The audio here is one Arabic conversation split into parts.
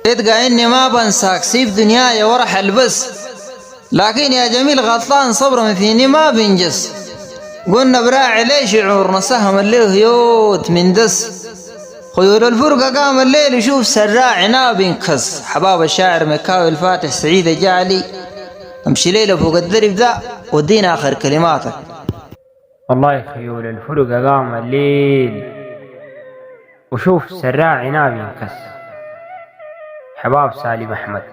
يتقى إني ما بنساك سيف دنياي ورحل بس، لكن يا جميل غلطان صبر مثيني ما بنجس. قلنا براعي لي شعورنا سهم الليل هيوت من دس، خيول الفرقة قام الليل يشوف سراع ناب ينكس. حباب الشاعر مكاوي الفاتح سعيد جعلي، امشي ليلة فوق الدرب ذا ودينا آخر كلماتك. والله خيول الفرقة قام الليل وشوف سراع ناب ينكس. حباب سالم أحمد.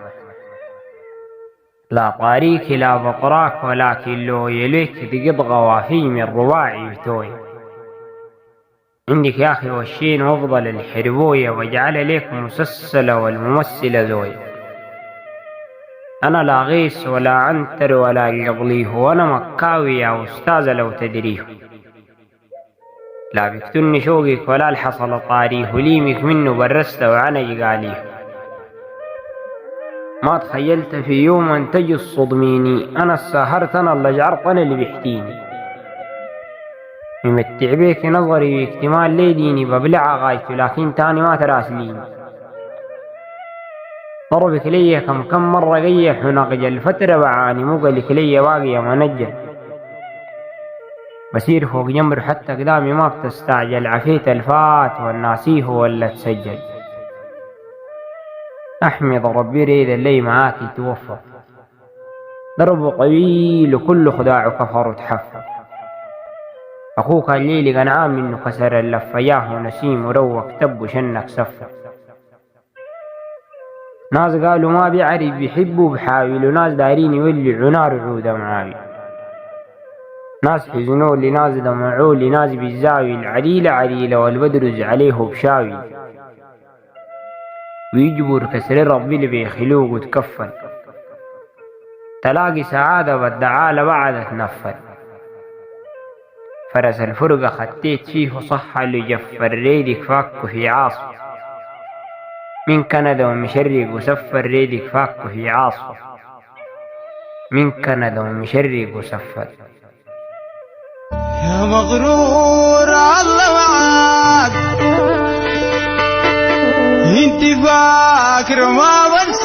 لا طاريك لا بطراك ولكن لو يليك تقض غوافي من رباعي بتوي. عندك يا أخي والشين وافضل الحربوية واجعل ليك مسلسلة والممثلة ذوي. أنا لا غيس ولا عنتر ولا قبليه، وأنا مكاوي يا أستاذ لو تدريه. لا بيقتلني شوقك ولا الحصل طاريه، وليمك منه برست وعنا يقاليه. ما تخيلت في يوم أن تجي الصدميني، أنا الساهرت أنا اللي جعرت أنا اللي بيحكيني. يمتع بيك نظري باكتمال ليديني ببلع غايته، لكن تاني ما تراسليني. ضربك لي كم مرة قيح ونقج الفترة بعاني، مقلك لي واقية منجل بسير فوق جمر حتى قدامي ما بتستعجل. عفيت الفات والناسيه ولا تسجل. أحمد ربي ريد اللي معاك يتوفى، دربه طويل وكل خداع كفر وتحفى. أخوك الليل قنعان منه كسر اللفة، ياهو نسيم وروك تب وشنك سفة. ناس قالوا ما بيعرف بيحبوا بحاول، وناس دايرين يولعوا نار عودة معاوي. ناس حزنوا لي ناس دمعوا لي، ناس بالزاوي العليلة عليلة والبدرز عليه بشاوي. ويجبر كسر ربي اللي بيخلوق وتكفل، تلاقي سعادة بالدعالة بعد تنفل. فرس الفرقة خطيت فيه صح اللي جفر ريدك فاك في عاصف. من كندا ومشرق وسفر ريدك فاك في عاصف. من كندا ومشرق وسفر. يا مغرور الله معاك، انت فاكر ما بنسى